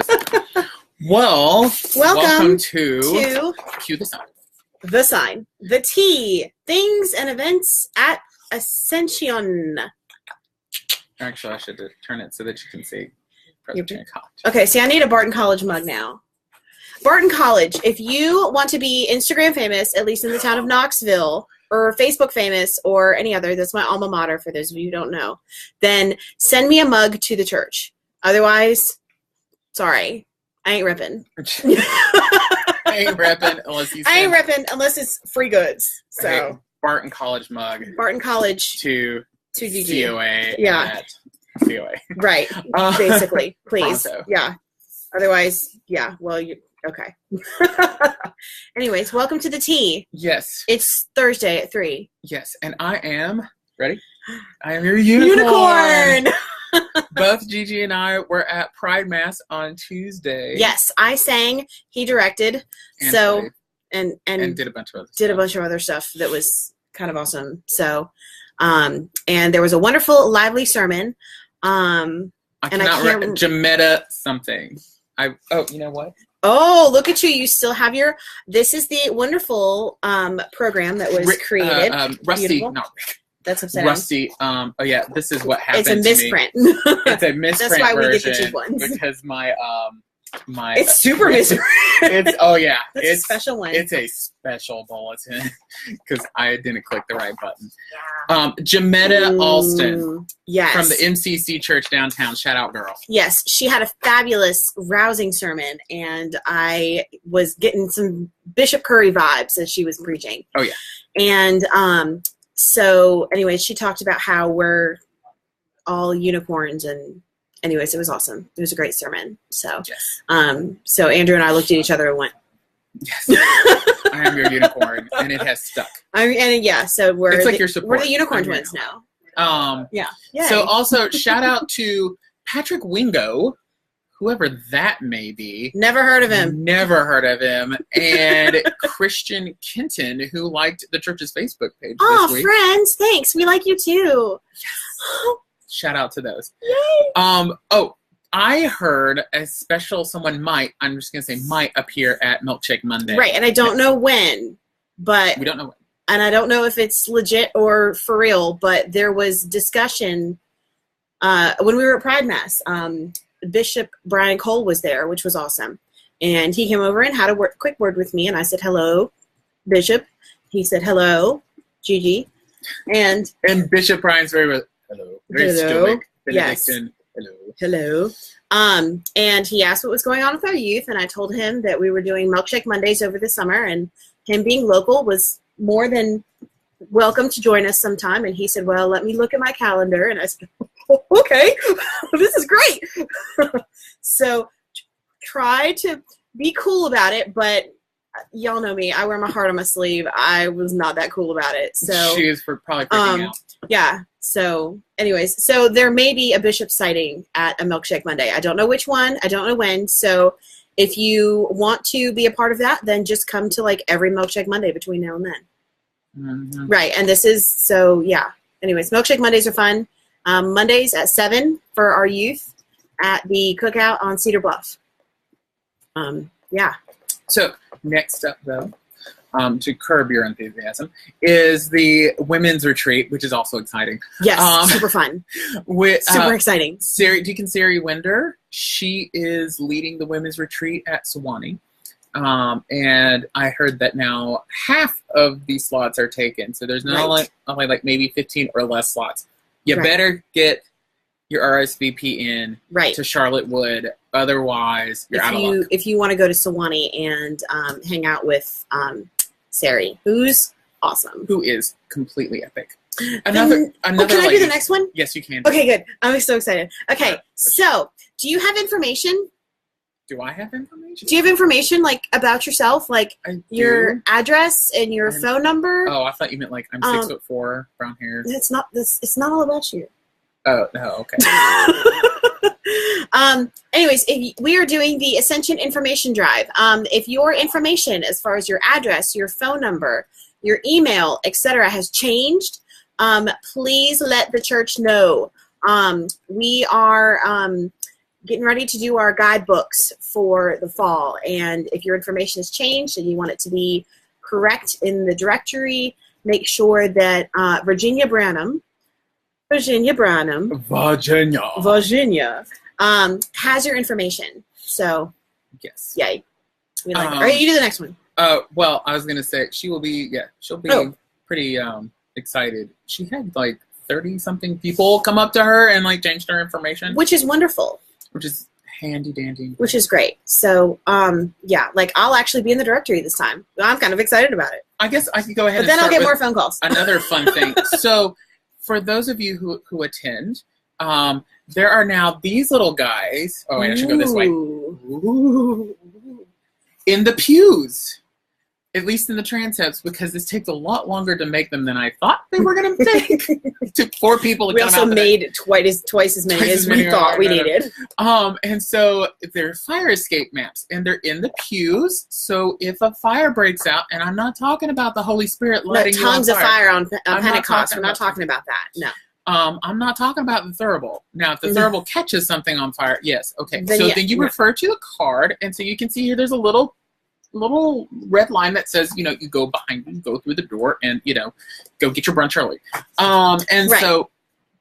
is. Well, welcome to Cue the Sign. The Sign. The T. Things and events at Ascension. Actually, I should turn it so that you can see Presbyterian College. Okay, see, I need a Barton College mug now. Barton College, if you want to be Instagram famous, at least in the town of Knoxville, or Facebook famous, or any other, that's my alma mater for those of you who don't know, then send me a mug to the church. Otherwise, sorry, I ain't repping. I ain't repping unless you. I ain't repping unless it's free goods. So okay, Barton College mug. Barton College to GiGi. COA. Yeah. COA. Right. Basically, please. Pronto. Yeah. Otherwise, yeah. Well, you okay. Anyways, welcome to the T. Yes. It's Thursday at 3. Yes, and I am ready. I am your unicorn. Both GiGi and I were at Pride Mass on Tuesday. Yes, I sang. He directed. And and did a bunch of other did stuff. a bunch of other stuff that was kind of awesome. So, and there was a wonderful, lively sermon. I cannot remember Jametta something. You know what? Oh, look at you! You still have your. This is the wonderful program that was created. Rusty, Beautiful. no. That's upsetting. Rusty. Oh yeah, this is what happened. It's a misprint. To me. It's a misprint. That's why we get version the cheap ones. Because my It's super misprint. It's yeah. That's a special one. It's a special bulletin because I didn't click the right button. Jametta Alston. Yes. From the MCC Church downtown. Shout out, girl. Yes, she had a fabulous, rousing sermon, and I was getting some Bishop Curry vibes as she was preaching. Oh yeah. And so, anyways, she talked about how we're all unicorns, and anyways, it was awesome. It was a great sermon. So, yes. So Andrew and I looked at each other and went, "Yes, I am your unicorn," and it has stuck. So we're it's like your support. We're the unicorn twins now. Yeah. Yay. So also shout out to Patrick Wingo, whoever that may be. Never heard of him. And Christian Kenton, who liked the church's Facebook page this week. Friends, thanks. We like you too. Yes. Shout out to those. Yay. I heard I'm just going to say might appear at Milkshake Monday. Right, and I don't know when, but... We don't know when. And I don't know if it's legit or for real, but there was discussion when we were at Pride Mass. Bishop Brian Cole was there, which was awesome. And he came over and had a quick word with me, and I said, "Hello, Bishop." He said, "Hello, GiGi." And Bishop Brian's very stoic. Yes. Hello. And he asked what was going on with our youth, and I told him that we were doing Milkshake Mondays over the summer, and him being local was more than welcome to join us sometime. And he said, "Well, let me look at my calendar." And I said, "Okay, this is great." So try to be cool about it, but y'all know me. I wear my heart on my sleeve. I was not that cool about it. So she is probably freaking out. Yeah. So anyways, so there may be a bishop sighting at a Milkshake Monday. I don't know which one. I don't know when. So if you want to be a part of that, then just come to like every Milkshake Monday between now and then. Mm-hmm. Right. And this is, so yeah. Anyways, Milkshake Mondays are fun. Mondays at 7 for our youth at the cookout on Cedar Bluff. Yeah. So next up, though, to curb your enthusiasm, is the women's retreat, which is also exciting. Yes, super fun. Super exciting. Deacon Sari Winder, she is leading the women's retreat at Sewanee. And I heard that now half of these slots are taken. So there's only like maybe 15 or less slots. You better get your RSVP in to Charlotte Wood. Otherwise, you're out of luck. If you want to go to Sewanee and hang out with Sari, who's awesome. Who is completely epic. Can I do the next one? Yes, you can. Okay, good. I'm so excited. Okay, so do you have information? Do I have information? Do you have information like about yourself, like your address and your phone number? Oh, I thought you meant like I'm 6'4", brown hair. It's not this. It's not all about you. Oh no, okay. Anyways, we are doing the Ascension Information Drive. If your information, as far as your address, your phone number, your email, etc., has changed, please let the church know. We are getting ready to do our guidebooks for the fall. And if your information has changed and you want it to be correct in the directory, make sure that Virginia has your information. So, yes. Yay. We like it. All right, you do the next one. Well, I was going to say, she'll be pretty excited. She had like 30-something people come up to her and like changed her information. Which is wonderful. Which is handy dandy. Which is great. So, like I'll actually be in the directory this time. I'm kind of excited about it. I guess I could go ahead but then I'll get more phone calls. Another fun thing. So, for those of you who attend, there are now these little guys. Oh, wait, I should go this way. Ooh. In the pews. At least in the transepts, because this takes a lot longer to make them than I thought they were going to take. It took 4 people to come out. We also made twice as many as we thought we needed. And so they're fire escape maps, and they're in the pews. So if a fire breaks out, and I'm not talking about the Holy Spirit letting you on fire. Tongues of fire on Pentecost. We're not talking about that. No. I'm not talking about the thurible. Now, if the thurible catches something on fire, yes, okay. Then you refer to the card, and so you can see here there's a little red line that says, you go behind you, go through the door, and, go get your brunch early. So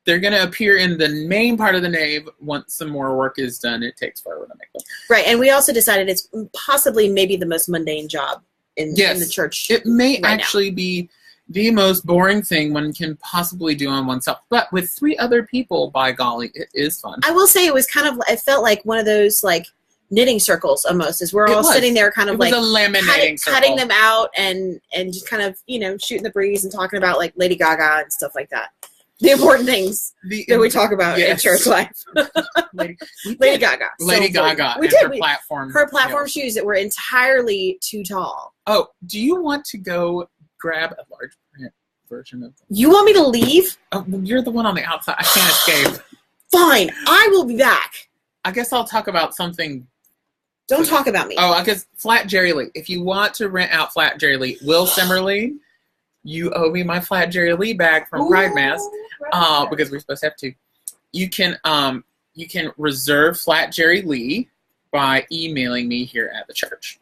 they're going to appear in the main part of the nave once some more work is done. It takes forever to make them. Right, and we also decided it's possibly maybe the most mundane job in the church. It may actually be the most boring thing one can possibly do on oneself. But with 3 other people, by golly, it is fun. I will say it felt like one of those, like, knitting circles almost, as we're all sitting there kind of like cutting them out and just kind of shooting the breeze and talking about like Lady Gaga and stuff like that, the important things that we talk about in church life. Lady Gaga we did her platform shoes that were entirely too tall. Oh, do you want to go grab a large print version of them? You want me to leave? Oh, you're the one on the outside. I can't escape. Fine, I will be back. I guess I'll talk about something. Don't talk about me. Oh, I guess Flat Jerry Lee. If you want to rent out Flat Jerry Lee, Will Simmerly, you owe me my Flat Jerry Lee bag from Pride Mass, because we're supposed to have 2. You can reserve Flat Jerry Lee by emailing me here at the church.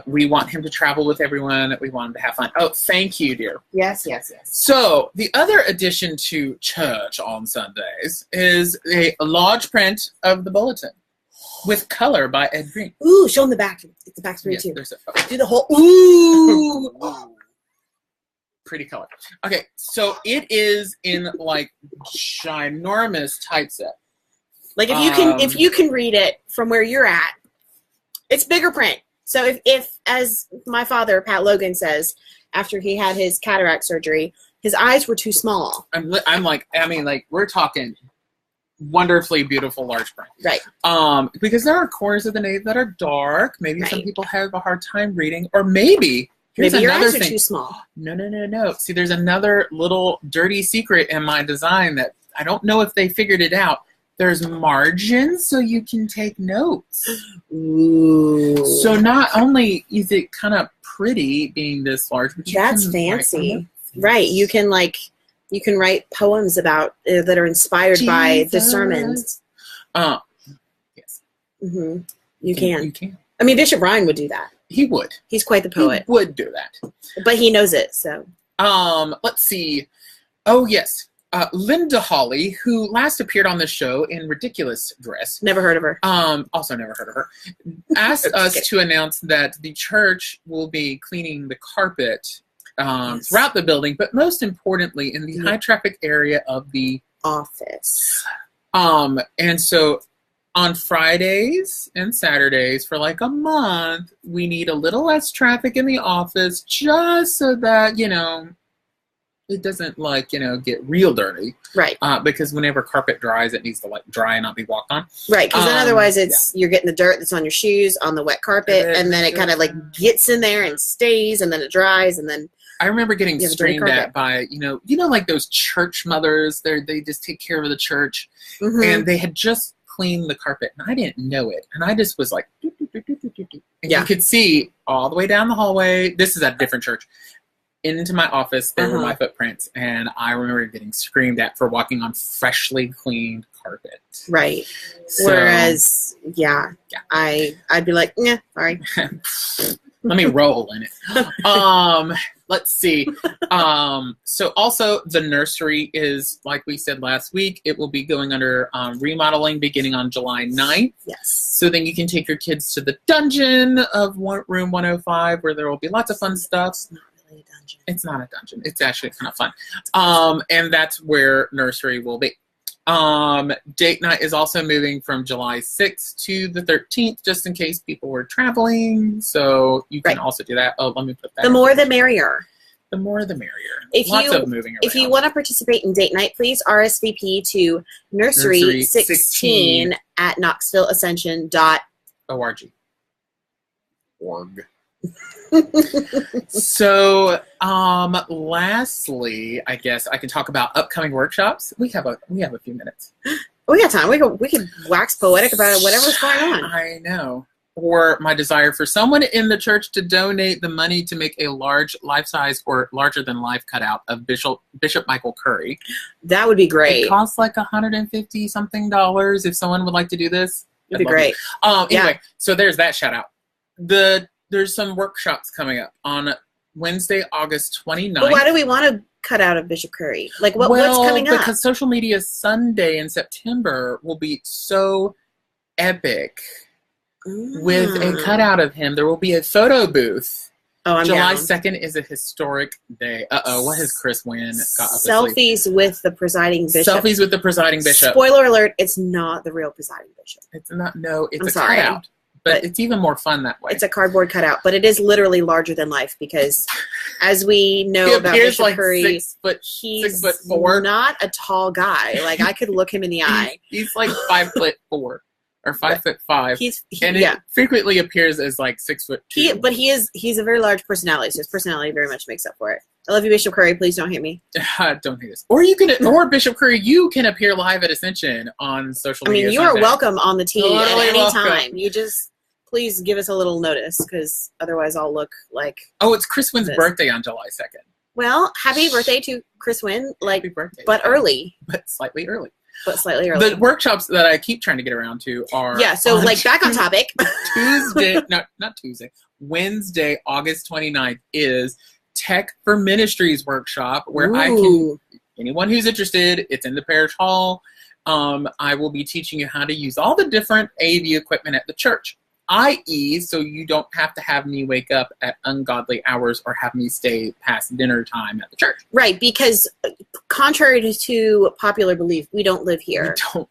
We want him to travel with everyone. We want him to have fun. Oh, thank you, dear. Yes. So the other addition to church on Sundays is a large print of the bulletin with color by Ed Green. Ooh, show him the back. It's the back screen too. Do the whole. Ooh. Pretty color. Okay, so it is in like ginormous typeset. Like if you can read it from where you're at, it's bigger print. So if as my father, Pat Logan, says, after he had his cataract surgery, his eyes were too small. We're talking wonderfully beautiful large print. Right. Because there are corners of the nave that are dark. Maybe some people have a hard time reading. Or maybe your eyes are too small. No. See, there's another little dirty secret in my design that I don't know if they figured it out. There's margins so you can take notes. Ooh. So not only is it kind of pretty being this large, but that's fancy. Right. You can write poems about that are inspired by the sermons. Yes. Mm-hmm. You can. I mean, Bishop Ryan would do that. He would. He's quite the poet. He would do that. But he knows it, so. Let's see. Oh, yes. Linda Hawley, who last appeared on the show in ridiculous dress. Never heard of her. Also never heard of her. Asked us to announce that the church will be cleaning the carpet throughout the building, but most importantly in the high traffic area of the office. And so on Fridays and Saturdays for like a month, we need a little less traffic in the office just so that, it doesn't get real dirty. Right. Because whenever carpet dries, it needs to dry and not be walked on. Right. Because then otherwise you're getting the dirt that's on your shoes on the wet carpet, and then it kind of gets in there and stays, and then it dries, and then. I remember getting screamed at by, like those church mothers. They just take care of the church, and they had just cleaned the carpet, and I didn't know it, and I just was like, and you could see all the way down the hallway. This is at a different church. into my office, there were my footprints, and I remember getting screamed at for walking on freshly cleaned carpet. Right. So, whereas, I'd be like, yeah, sorry. Let me roll in it. Let's see. So also the nursery is, like we said last week, it will be going under remodeling beginning on July 9th. Yes. So then you can take your kids to the dungeon of room 105, where there will be lots of fun stuff. It's not really a dungeon. It's not a dungeon. It's actually kind of fun. And that's where nursery will be. Date night is also moving from July 6th to the 13th, just in case people were traveling. So you can also do that. Oh, let me put that. The more the merrier. The more the merrier. Lots of moving around. If you want to participate in date night, please RSVP to nursery 16 at knoxvilleascension.org. So, lastly, I guess I can talk about upcoming workshops. We have a few minutes. We got time. We could wax poetic about whatever's going on. I know. Or my desire for someone in the church to donate the money to make a large life-size or larger-than-life cutout of Bishop Michael Curry. That would be great. It costs like $150 something if someone would like to do this. It'd be great. Anyway, so there's that shout out. There's some workshops coming up on Wednesday, August 29th. But why do we want to cut out of Bishop Curry? Like, what's coming up? Because Social Media Sunday in September will be so epic with a cutout of him. There will be a photo booth. Oh, I'm July down. 2nd is a historic day. What has Chris Wynn got up Selfies with the presiding bishop. Selfies with the presiding bishop. Spoiler alert, it's not the real presiding bishop. It's not, no, it's I'm a cutout. But it's even more fun that way. It's a cardboard cutout, but it is literally larger than life because, as we know about Bishop like Curry, he's 6'4". Not a tall guy. Like, I could look him in the eye. He's like 5'4" or 5'5". It frequently appears as like 6'2". But he's a very large personality, so his personality very much makes up for it. I love you, Bishop Curry. Please don't hate me. Don't hate us. Or Bishop Curry, you can appear live at Ascension on social media. You are welcome on the team at any welcome. time. You just please give us a little notice, because otherwise I'll look like. Oh, it's Chris Wynn's birthday on July 2nd. Well, happy birthday to Chris Wynn. Happy birthday. But early. But slightly early. The workshops that I keep trying to get around to are back on topic. Wednesday, August 29th is Tech for Ministries workshop, where anyone who's interested, it's in the parish hall. I will be teaching you how to use all the different AV equipment at the church, i.e., so you don't have to have me wake up at ungodly hours or have me stay past dinner time at the church. Right, because contrary to popular belief, we don't live here. We don't.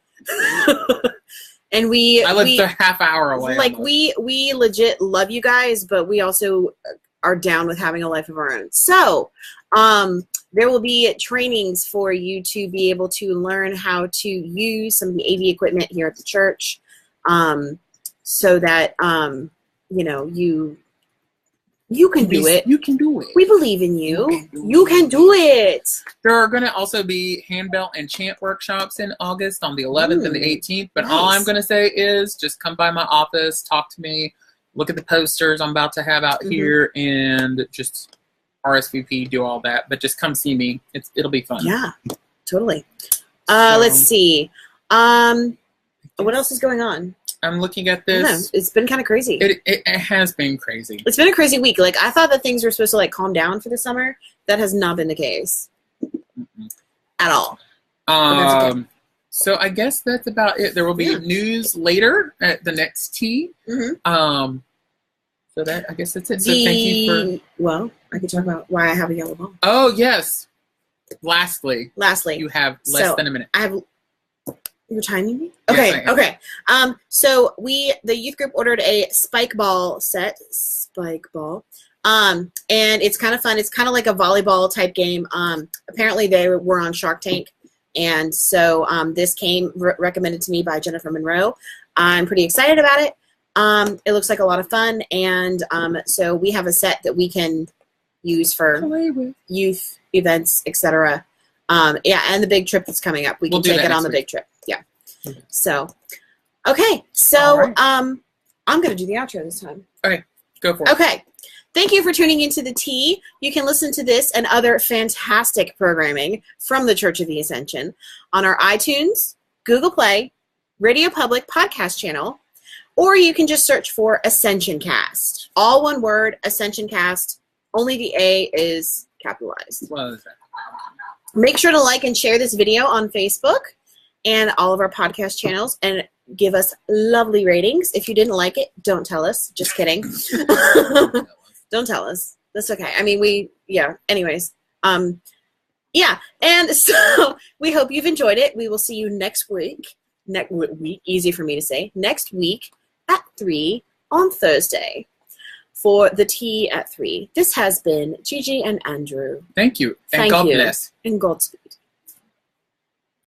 And I live a half hour away. Like, we legit love you guys, but we also are down with having a life of our own. So, there will be trainings for you to be able to learn how to use some of the AV equipment here at the church, so that you can do it. You can do it. We believe in you. You can do it. There are going to also be handbell and chant workshops in August on the 11th and the 18th. But all I'm going to say is just come by my office, talk to me, look at the posters I'm about to have out here, and just RSVP, do all that. But just come see me. It'll be fun. Yeah, totally. Let's see. What else is going on? I'm looking at this. It's been kind of crazy. It has been crazy. It's been a crazy week. Like, I thought that things were supposed to calm down for the summer. That has not been the case at all. So I guess that's about it. There will be news later at the next tea. So that, I guess that's it. So thank you for. Well, I could talk about why I have a yellow ball. Oh yes. Lastly, you have less than a minute. You're timing me? Yes, Okay. So the youth group ordered a spike ball set. Spike ball. And it's kind of fun. It's kind of like a volleyball type game. Apparently they were on Shark Tank. And so this came recommended to me by Jennifer Monroe. I'm pretty excited about it. It looks like a lot of fun. And so we have a set that we can use for youth events, etc. And the big trip that's coming up. We can take it on the big trip. Yeah. So, okay. So, right. I'm going to do the outro this time. Okay. Go for it. Okay. Thank you for tuning into The Tea. You can listen to this and other fantastic programming from the Church of the Ascension on our iTunes, Google Play, Radio Public podcast channel, or you can just search for Ascension Cast. All one word, Ascension Cast. Only the A is capitalized. Well, make sure to like and share this video on Facebook and all of our podcast channels, and give us lovely ratings. If you didn't like it, don't tell us. Just kidding. Don't tell us. That's okay. I mean, anyways. Yeah. And so we hope you've enjoyed it. We will see you next week. Next week, easy for me to say. Next week at 3 on Thursday for The Tea at 3. This has been GiGi and Andrew. Thank you. And Thank God you. bless. And God's